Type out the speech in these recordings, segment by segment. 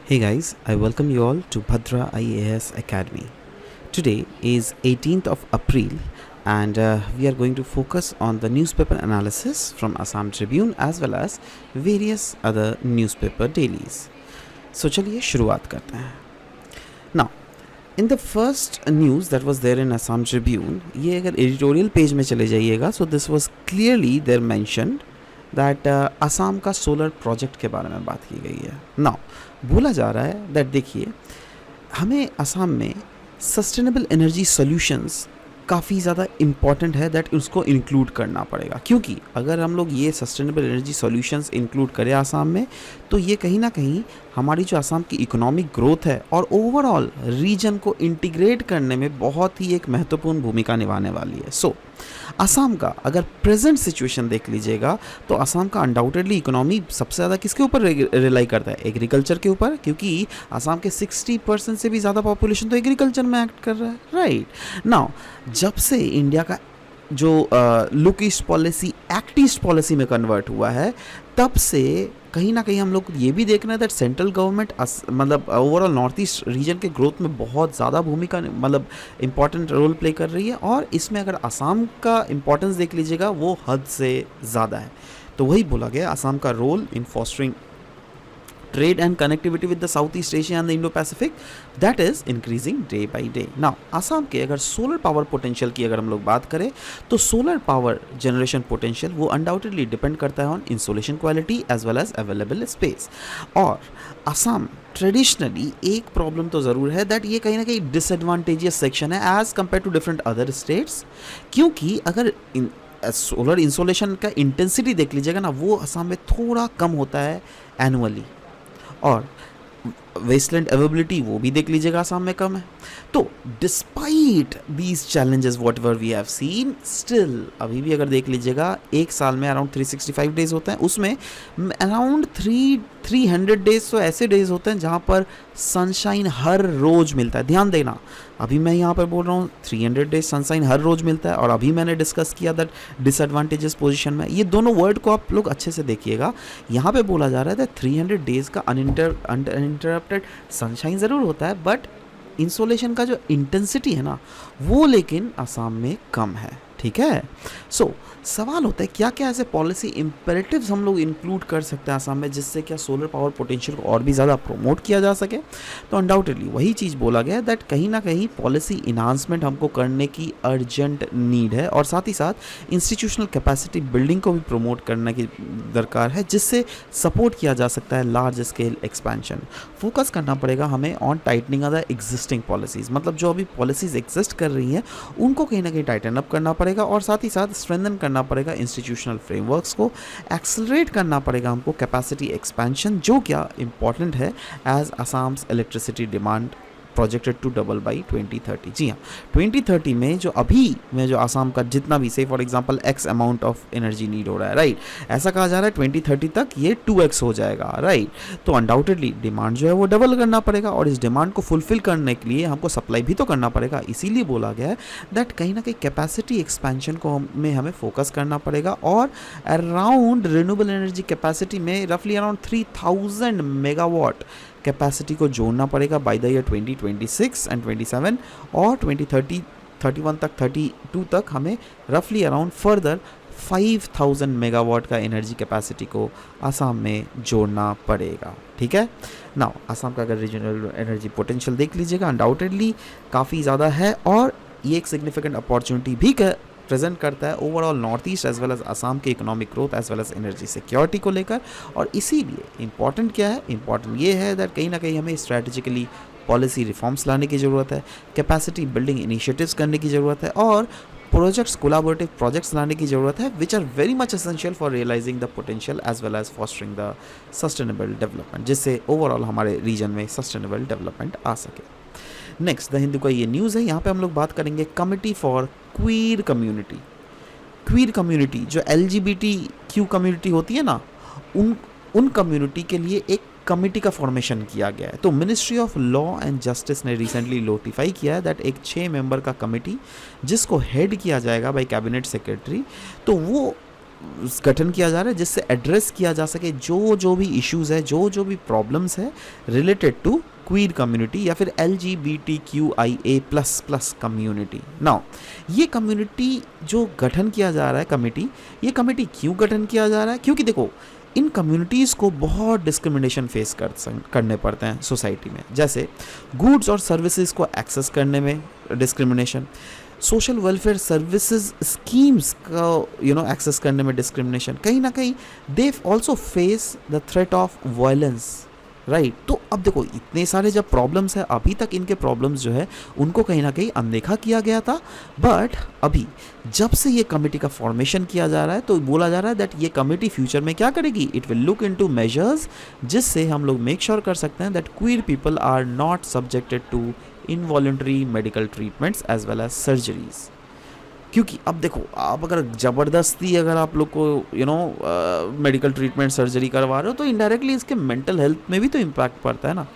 Hey guys, I welcome you all to Bhadra IAS Academy. Today is 18th of April and we are going to focus on the newspaper analysis from Assam Tribune as well as various other newspaper dailies. So चलिए शुरुआत करते हैं. Now, in the first news that was there in Assam Tribune, ये अगर editorial page में चले जाइएगा, so this was clearly there mentioned that Assam का सोलर प्रोजेक्ट के बारे में बात की गई है. नाउ बोला जा रहा है दैट देखिए हमें असम में सस्टेनेबल एनर्जी सॉल्यूशंस काफ़ी ज़्यादा इम्पॉर्टेंट है दैट उसको इंक्लूड करना पड़ेगा, क्योंकि अगर हम लोग ये सस्टेनेबल एनर्जी सॉल्यूशंस इंक्लूड करें असम में तो ये कहीं ना कहीं हमारी जो असम की इकोनॉमिक ग्रोथ है और ओवरऑल रीजन को इंटीग्रेट करने में बहुत ही एक महत्वपूर्ण भूमिका निभाने वाली है. सो असम का अगर प्रेजेंट सिचुएशन देख लीजिएगा तो असम का अनडाउटेडली इकोनॉमी सबसे ज़्यादा किसके ऊपर रिलाई करता है? एग्रीकल्चर के ऊपर, क्योंकि असम के 60% से भी ज़्यादा पॉपुलेशन तो एग्रीकल्चर में एक्ट कर रहा है. राइट नाउ जब से इंडिया का जो look east policy act east policy में कन्वर्ट हुआ है तब से कहीं ना कहीं हम लोग ये भी देख रहे हैं दैट सेंट्रल गवर्नमेंट मतलब ओवरऑल नॉर्थ ईस्ट रीजन के ग्रोथ में बहुत ज़्यादा भूमिका मतलब इंपॉर्टेंट रोल प्ले कर रही है. और इसमें अगर असम का इंपॉर्टेंस देख लीजिएगा वो हद से ज़्यादा है. तो वही बोला गया असम का role in fostering trade and connectivity with the Southeast Asia and the Indo-Pacific that is increasing day by day. Now Assam के अगर सोलर पावर पोटेंशियल की अगर हम लोग बात करें तो सोलर पावर जनरेशन पोटेंशियल वो अनडाउटेडली डिपेंड करता है on insolation quality as well as available space. और असम ट्रेडिशनली एक प्रॉब्लम तो ज़रूर है दैट ये कहीं ना कहीं डिसएडवांटेजियस सेक्शन है as compared to different other states, क्योंकि अगर सोलर इंसोलेशन का इंटेंसिटी देख लीजिएगा ना वो असम में थोड़ा कम होता है एनुअली, और वेस्टलैंड अवेलेबिलिटी वो भी देख लीजिएगा असम में कम है. तो despite these challenges whatever we have seen still अभी भी अगर देख लीजिएगा एक साल में अराउंड 365 डेज होते हैं, उसमें अराउंड 300 डेज तो ऐसे डेज होते हैं जहाँ पर सनशाइन हर रोज़ मिलता है. ध्यान देना अभी मैं यहाँ पर बोल रहा हूँ 300 डेज सनशाइन हर रोज़ मिलता है, और अभी मैंने डिस्कस किया दैट डिसएडवांटेजेस पोजीशन में. ये दोनों वर्ड को आप लोग अच्छे से देखिएगा. यहाँ पे बोला जा रहा है दैट 300 डेज का अनइंटरप्टेड सनशाइन ज़रूर होता है बट इंसोलेशन का जो इंटेंसिटी है ना वो लेकिन असम में कम है. ठीक है. सो सवाल होता है क्या क्या ऐसे पॉलिसी इम्पेरेटिव्स हम लोग इंक्लूड कर सकते हैं असम में जिससे क्या सोलर पावर पोटेंशियल को और भी ज़्यादा प्रमोट किया जा सके. तो अनडाउटेडली वही चीज़ बोला गया दैट कहीं ना कहीं पॉलिसी इन्हांसमेंट हमको करने की अर्जेंट नीड है, और साथ ही साथ इंस्टीट्यूशनल कैपेसिटी बिल्डिंग को भी प्रमोट करने की दरकार है जिससे सपोर्ट किया जा सकता है लार्ज स्केल एक्सपेंशन. फोकस करना पड़ेगा हमें on tightening of the existing policies, मतलब जो अभी पॉलिसीज़ एग्जिस्ट कर रही हैं उनको कहीं ना कहीं टाइटन अप करना पड़ेगा, और साथ ही साथ स्ट्रेंथन करना पड़ेगा इंस्टीट्यूशनल फ्रेमवर्क्स को, एक्सेलरेट करना पड़ेगा हमको कैपेसिटी एक्सपेंशन जो क्या इंपॉर्टेंट है as Assam's electricity demand projected to double by 2030. जी हाँ, 2030 में जो अभी में जो आसाम का जितना भी से for example x amount of energy need हो रहा है, राइट, ऐसा कहा जा रहा है 2030 तक ये 2x हो जाएगा. राइट, तो अनडाउटेडली डिमांड जो है वो डबल करना पड़ेगा, और इस डिमांड को फुलफिल करने के लिए हमको सप्लाई भी तो करना पड़ेगा. इसीलिए बोला गया है दैट कहीं ना कहीं कैपेसिटी एक्सपेंशन को में हमें फोकस करना पड़ेगा, और अराउंड रिन्यूएबल एनर्जी कैपेसिटी में रफली अराउंड 3000 मेगावाट कैपेसिटी को जोड़ना पड़ेगा बाय द ईयर 2026 एंड 27, और 2030 31 तक 32 तक हमें रफली अराउंड फर्दर 5000 मेगावाट का एनर्जी कैपेसिटी को असम में जोड़ना पड़ेगा. ठीक है. नाउ असम का अगर रीजनल एनर्जी पोटेंशियल देख लीजिएगा अनडाउटेडली काफ़ी ज़्यादा है, और ये एक सिग्निफिकेंट अपॉर्चुनिटी भी प्रेजेंट करता है overall north east as well as Assam के economic growth as well as energy security को लेकर. और इसीलिए इंपॉर्टेंट क्या है? इंपॉर्टेंट ये है दैट कहीं ना कहीं हमें स्ट्रैटेजिकली पॉलिसी रिफॉर्म्स लाने की ज़रूरत है, कैपेसिटी बिल्डिंग इनिशिएटिव्स करने की ज़रूरत है, और प्रोजेक्ट्स कोलैबोरेटिव प्रोजेक्ट्स लाने की ज़रूरत है which are very much essential for realising the potential as well as fostering the sustainable development, जिससे ओवरऑल हमारे रीजन में सस्टेनेबल डेवलपमेंट आ सके. नेक्स्ट द हिंदू का ये न्यूज़ है, यहाँ पे हम लोग बात करेंगे committee for queer community. Queer community जो LGBTQ कम्युनिटी होती है ना उन कम्युनिटी के लिए एक कमिटी का फॉर्मेशन किया गया है. तो ministry of law and justice ने रिसेंटली नोटिफाई किया है दैट एक 6 मेंबर का कमिटी जिसको हेड किया जाएगा बाय कैबिनेट सेक्रेटरी, तो वो गठन किया जा रहा है जिससे एड्रेस किया जा सके जो जो भी इश्यूज़ है, जो जो भी प्रॉब्लम्स है रिलेटेड टू क्वीर कम्युनिटी या फिर LGBTQIA++ कम्युनिटी। नाउ ये कम्युनिटी जो गठन किया जा रहा है कमेटी, ये कमेटी क्यों गठन किया जा रहा है? क्योंकि देखो इन कम्युनिटीज़ को बहुत डिस्क्रिमिनेशन फेस करने पड़ते हैं सोसाइटी में, जैसे गुड्स और सर्विसेज को एक्सेस करने में discrimination, social welfare services schemes का एक्सेस करने में डिस्क्रिमिनेशन, कहीं ना कहीं they also face the threat of violence, right. तो अब देखो इतने सारे जब प्रॉब्लम्स है, अभी तक इनके प्रॉब्लम्स जो है उनको कहीं ना कहीं अनदेखा किया गया था, बट अभी जब से ये कमेटी का फॉर्मेशन किया जा रहा है तो बोला जा रहा है दैट ये कमेटी फ्यूचर में क्या करेगी, it will look into measures जिससे हम लोग मेक श्योर कर सकते हैं that queer people are not subjected to involuntary medical treatments as well as surgeries. क्योंकि अब देखो आप अगर ज़बरदस्ती अगर आप लोग को मेडिकल ट्रीटमेंट सर्जरी करवा रहे हो तो इनडायरेक्टली इसके मेंटल हेल्थ में भी तो इम्पैक्ट पड़ता है ना।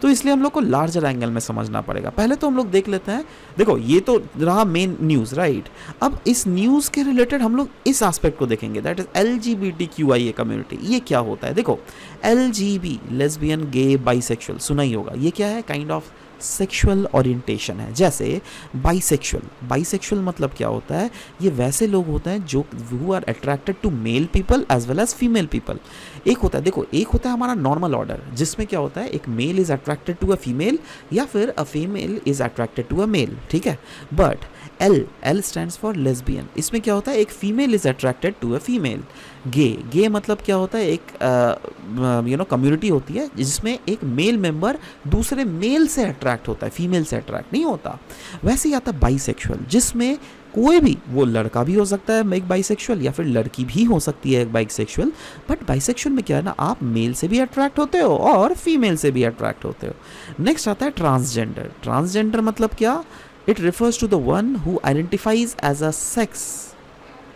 तो इसलिए हम लोग को लार्जर एंगल में समझना पड़ेगा। पहले तो हम लोग देख लेते हैं, देखो ये तो रहा मेन न्यूज़, राइट। अब इस न्यूज़ के रिलेटेड हम लोग इस एस्पेक्ट को देखेंगे, दैट इज LGBTQIA कम्युनिटी। ये क्या होता है? देखो LGB लेस्बियन, गे, बाइसेक्सुअल सुना ही होगा। ये क्या है? काइंड ऑफ सेक्सुअल ओरिएंटेशन है। जैसे बाइसेक्सुअल मतलब क्या होता है? ये वैसे लोग होते हैं जो who are attracted to male people as well as female people. एक होता है, देखो एक होता है हमारा नॉर्मल ऑर्डर जिसमें क्या होता है, एक male is attracted to a female या फिर a female is attracted to a male, ठीक है। But L stands for lesbian, इसमें क्या होता है, एक female is attracted to a female. Gay मतलब क्या होता है, एक कम्युनिटी होती है जिसमें एक मेल मेंबर दूसरे मेल से अट्रैक्ट होता है, फीमेल से अट्रैक्ट नहीं होता। वैसे ही आता है बाइसेक्सुअल, जिसमें कोई भी, वो लड़का भी हो सकता है एक बाइसेक्सुअल या फिर लड़की भी हो सकती है एक बाइसेक्सुअल। बट बाइसेक्सुअल में क्या है ना, आप मेल से भी अट्रैक्ट होते हो और फीमेल से भी अट्रैक्ट होते हो। नेक्स्ट आता है ट्रांसजेंडर मतलब क्या? It refers to the one who identifies as a sex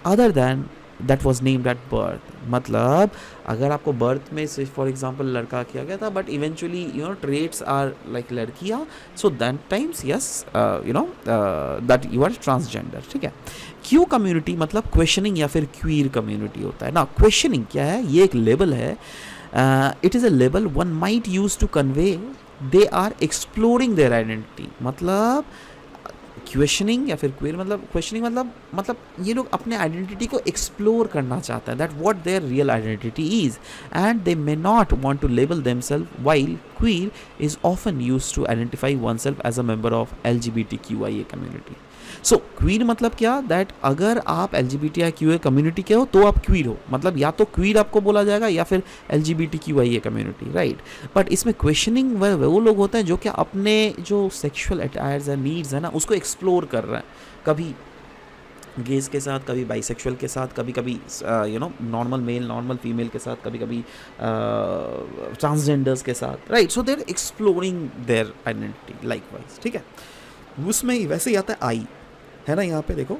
other than that was named at birth. मतलब अगर आपको बर्थ में से फॉर एग्जांपल लड़का किया गया था but eventually traits are like लड़कियाँ, so that times yes that you are transgender, ठीक है। क्यू कम्युनिटी मतलब क्वेश्चनिंग या फिर क्वीर कम्युनिटी होता है ना। क्वेश्चनिंग क्या है? ये एक लेबल है, it is a label one might use to convey they are exploring their identity. मतलब क्वेश्चनिंग या फिर क्वेर मतलब क्वेश्चनिंग मतलब ये लोग अपने आइडेंटिटी को एक्सप्लोर करना चाहते हैं, that what their real identity is and they may not want to label themselves, while queer is often used to identify oneself as a member of LGBTQIA community. So queer मतलब क्या? That अगर आप LGBTQIA community के हो तो आप queer हो, मतलब या तो क्वीर आपको बोला जाएगा या फिर LGBTQIA कम्युनिटी, राइट। बट इसमें क्वेश्चनिंग वो लोग होते हैं जो कि अपने जो सेक्सुअल अटायर्स है, नीड्स है ना, उसको एक्सप्लोर कर रहे हैं, कभी गेज के साथ, कभी बाइसेक्सुअल के साथ, कभी कभी नॉर्मल मेल नॉर्मल फीमेल के साथ, कभी कभी ट्रांसजेंडर्स के साथ, right. So they are exploring their identity likewise, ठीक है। उसमें वैसे ही आता है आई, है ना, यहाँ पे देखो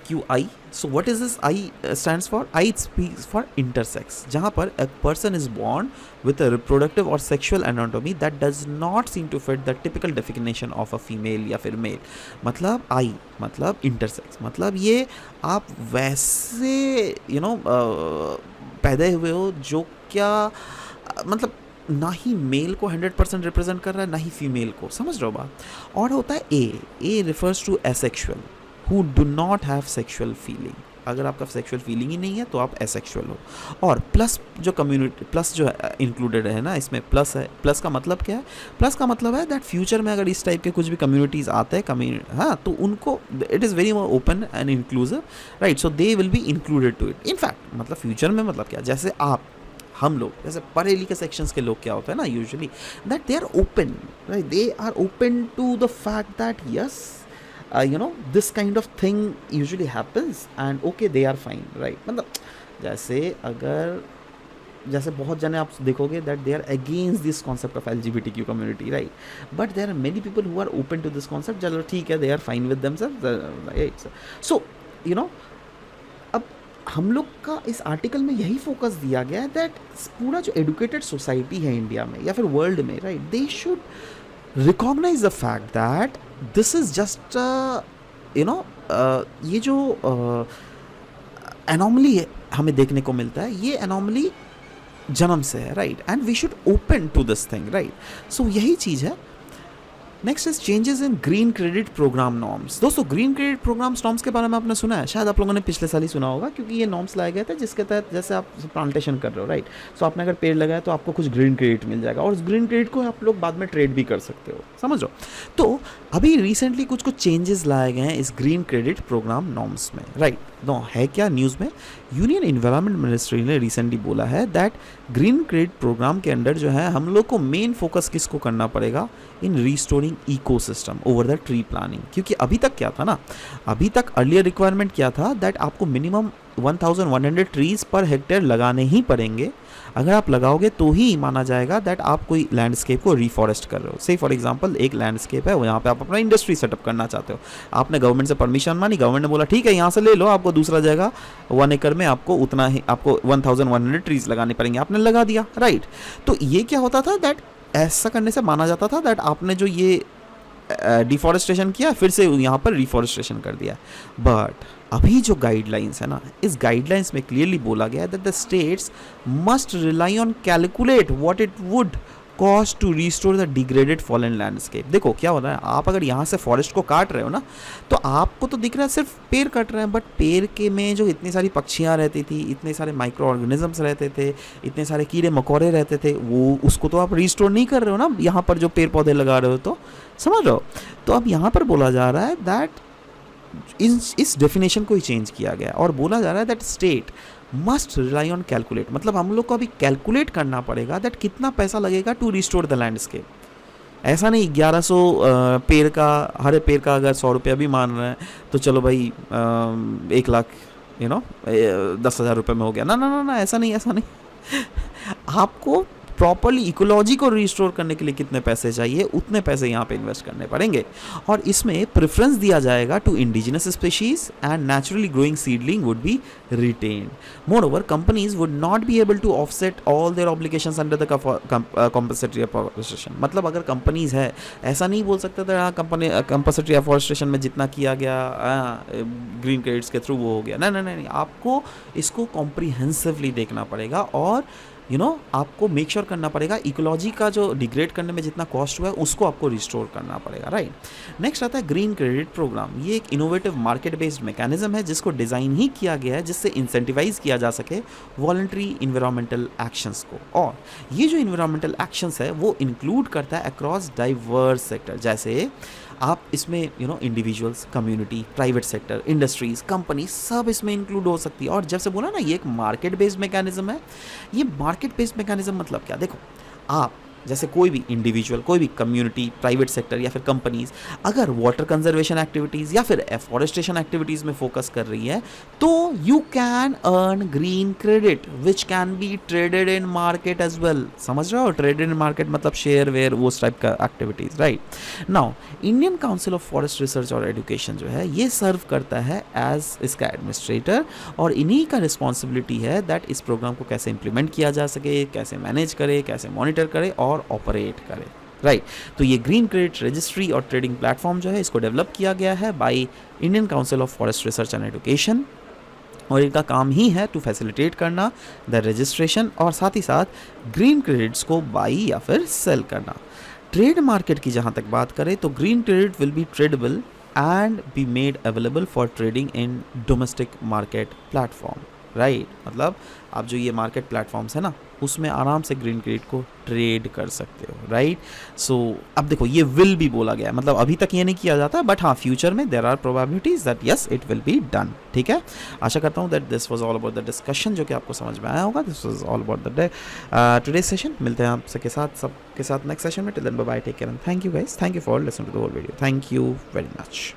QI। So what is this? I stands for, I speaks for intersex, जहाँ पर a person is born with a reproductive or sexual anatomy that does not seem to fit the typical definition of a female या फिर mail. मतलब आई मतलब intersex, मतलब ये आप वैसे पैदा हुए हो जो क्या मतलब ना ही मेल को 100% रिप्रेजेंट कर रहा है, ना ही फीमेल को, समझ रहे हो बात। और होता है A refers to asexual who do not have sexual feeling. अगर आपका सेक्सुअल फीलिंग ही नहीं है तो आप एसेक्सुअल हो। और प्लस जो कम्युनिटी, प्लस जो इंक्लूडेड है ना, इसमें प्लस है। प्लस का मतलब क्या है? प्लस का मतलब है दैट फ्यूचर में अगर इस टाइप के कुछ भी कम्युनिटीज़ आते हैं हाँ, तो उनको it is very open and inclusive, right. So they will be included to it. In fact मतलब फ्यूचर में मतलब क्या, जैसे हम लोग जैसे पढ़े लिखे सेक्शंस के लोग क्या होता है ना, usually that they are open, right, they are open to the fact that yes this kind of thing usually happens and okay they are fine, right। मतलब जैसे बहुत जने आप देखोगे that they are against this concept of LGBTQ community, right, but there are many people who are open to this concept। चलो ठीक है, they are fine with themselves, right। So अब हम लोग का इस आर्टिकल में यही फोकस दिया गया है दैट पूरा जो एडुकेटेड सोसाइटी है इंडिया में या फिर वर्ल्ड में, right, they should recognise the fact that this is just ये जो एनॉमली हमें देखने को मिलता है, ये एनॉमली जन्म से है, right, and we should open to this thing, right. So यही चीज़ है। Next is changes in green credit programme norms. दोस्तों ग्रीन क्रेडिट प्रोग्राम्स नॉर्म्स के बारे में आपने सुना है, शायद आप लोगों ने पिछले साल ही सुना होगा, क्योंकि ये नॉर्म्स लाए गए थे जिसके तहत जैसे आप प्लांटेशन कर रहे हो, राइट, सो आपने अगर पेड़ लगाया तो आपको कुछ ग्रीन क्रेडिट मिल जाएगा, और उस ग्रीन क्रेडिट को आप लोग बाद में ट्रेड भी कर सकते हो, समझ लो। तो अभी रिसेंटली कुछ चेंजेस लाए गए हैं इस ग्रीन क्रेडिट प्रोग्राम नॉर्म्स में, राइट। नो है क्या न्यूज़ में, यूनियन एनवायरनमेंट मिनिस्ट्री ने रिसेंटली बोला है दैट ग्रीन क्रेडिट प्रोग्राम के अंडर जो है हम लोग को मेन फोकस किसको करना पड़ेगा, in restoring ecosystem over the tree planning. क्योंकि अभी तक क्या था ना, अभी तक अर्लियर रिक्वायरमेंट क्या था दैट आपको मिनिमम 1100 ट्रीज पर हेक्टेयर लगाने ही पड़ेंगे। अगर आप लगाओगे तो ही माना जाएगा दैट आप कोई लैंडस्केप को रिफॉरेस्ट कर रहे हो। से फॉर एग्जांपल एक लैंडस्केप है, यहाँ पे आप अपना इंडस्ट्री सेटअप करना चाहते हो, आपने गवर्नमेंट से परमिशन मानी, गवर्नमेंट ने बोला ठीक है यहाँ से ले लो, आपको दूसरा जगह 1 एकड़ में आपको उतना ही, आपको 1100 ट्रीज लगाने पड़ेंगे, आपने लगा दिया, राइट। तो ये क्या होता था दैट ऐसा करने से माना जाता था दैट आपने जो ये डिफॉरेस्टेशन किया फिर से यहाँ पर रिफॉरेस्टेशन कर दिया। बट अभी जो गाइडलाइंस है ना, इस गाइडलाइंस में क्लियरली बोला गया है that the states must rely on calculate what it would cost to restore the degraded fallen landscape. देखो क्या हो रहा है, आप अगर यहाँ से फॉरेस्ट को काट रहे हो ना, तो आपको तो दिख रहा है सिर्फ पेड़ कट रहे हैं, बट पेड़ के में जो इतनी सारी पक्षियाँ रहती थी, इतने सारे माइक्रो ऑर्गेनिजम्स रहते थे, इतने सारे कीड़े मकोड़े रहते थे, वो उसको तो आप रिस्टोर नहीं कर रहे हो ना यहाँ पर जो पेड़ पौधे लगा रहे हो, तो समझ रहे हो। तो अब यहाँ पर बोला जा रहा है दैट इस डेफिनेशन को ही चेंज किया गया और बोला जा रहा है that state must rely on calculate, मतलब हम लोग को अभी कैलकुलेट करना पड़ेगा दैट कितना पैसा लगेगा टू रिस्टोर द लैंडस्केप। ऐसा नहीं 1100 पेड़ का, हर पेड़ का अगर 100 रुपया भी मान रहे हैं तो चलो भाई 1 लाख 10,000 रुपये में हो गया, ना ना ना ना, ऐसा नहीं, ऐसा नहीं। आपको प्रॉपरली इकोलॉजी को रिस्टोर करने के लिए कितने पैसे चाहिए, उतने पैसे यहाँ पे इन्वेस्ट करने पड़ेंगे, और इसमें प्रेफरेंस दिया जाएगा to indigenous species and naturally growing seedling would be retained. Moreover companies would not be able to offset all their obligations under the compulsory afforestation. मतलब अगर कंपनीज है, ऐसा नहीं बोल सकता था कंपनी कंपल्सरी एफॉरेस्टेशन में जितना किया गया ग्रीन क्रेडिट्स के थ्रू वो हो गया, नहीं नहीं नहीं, आपको इसको कॉम्प्रिहेंसिवली देखना पड़ेगा, और आपको मेक श्योर करना पड़ेगा इकोलॉजी का जो डिग्रेड करने में जितना कॉस्ट हुआ है उसको आपको रिस्टोर करना पड़ेगा, राइट। नेक्स्ट आता है ग्रीन क्रेडिट प्रोग्राम। ये एक इनोवेटिव मार्केट बेस्ड मैकेनिज्म है जिसको डिज़ाइन ही किया गया है जिससे इंसेंटिवाइज किया जा सके वॉलंटरी इन्वायरमेंटल एक्शंस को, और ये जो इन्वायरमेंटल एक्शंस है वो इंक्लूड करता है अक्रॉस डाइवर्स सेक्टर। जैसे आप इसमें individuals, community, private sector, industries, company सब इसमें इंक्लूड हो सकती है। और जब से बोला ना ये एक मार्केट बेस्ड मैकेनिज्म है, ये मार्केट बेस्ड मैकेनिज्म मतलब क्या, देखो आप जैसे कोई भी इंडिविजुअल, कोई भी कम्युनिटी, प्राइवेट सेक्टर या फिर कंपनीज अगर वाटर कंजर्वेशन एक्टिविटीज़ या फिर एफॉरेस्टेशन एक्टिविटीज़ में फोकस कर रही है तो you can earn green credit which can be traded in market as well. समझ रहे हो, ट्रेडेड इन मार्केट मतलब शेयर वेयर वो टाइप का activities, right. Now Indian council of forest research और एजुकेशन जो है ये सर्व करता है एज इसका एडमिनिस्ट्रेटर, और इन्हीं का रिस्पॉन्सिबिलिटी है दैट इस प्रोग्राम को कैसे इंप्लीमेंट किया जा सके, कैसे मैनेज करे, कैसे मॉनिटर करे और ऑपरेट करे, राइट। तो ये ग्रीन क्रेडिट रजिस्ट्री और ट्रेडिंग प्लेटफॉर्म जो है इसको डेवलप किया गया है by Indian council of forest research and education, और इनका काम ही है टू फैसिलिटेट करना द रजिस्ट्रेशन और साथ ही साथ ग्रीन क्रेडिट्स को बाई या फिर सेल करना। ट्रेड मार्केट की जहाँ तक बात करें तो green credit will be tradable and be made available for trading in domestic market platform, right. मतलब आप जो ये मार्केट प्लेटफॉर्म्स है ना उसमें आराम से ग्रीन क्रेडिट को ट्रेड कर सकते हो, राइट। सो अब देखो ये विल भी बोला गया है, मतलब अभी तक ये नहीं किया जाता, बट हाँ फ्यूचर में there are probabilities that yes it will be done, ठीक है। आशा करता हूँ that this was all about the discussion, जो कि आपको समझ में आया होगा। This was all about the day today session. मिलते हैं आप सबके साथ नेक्स्ट सेशन में। Till then bye bye, take care and thank you guys, thank you for listening to the whole video, thank you very much.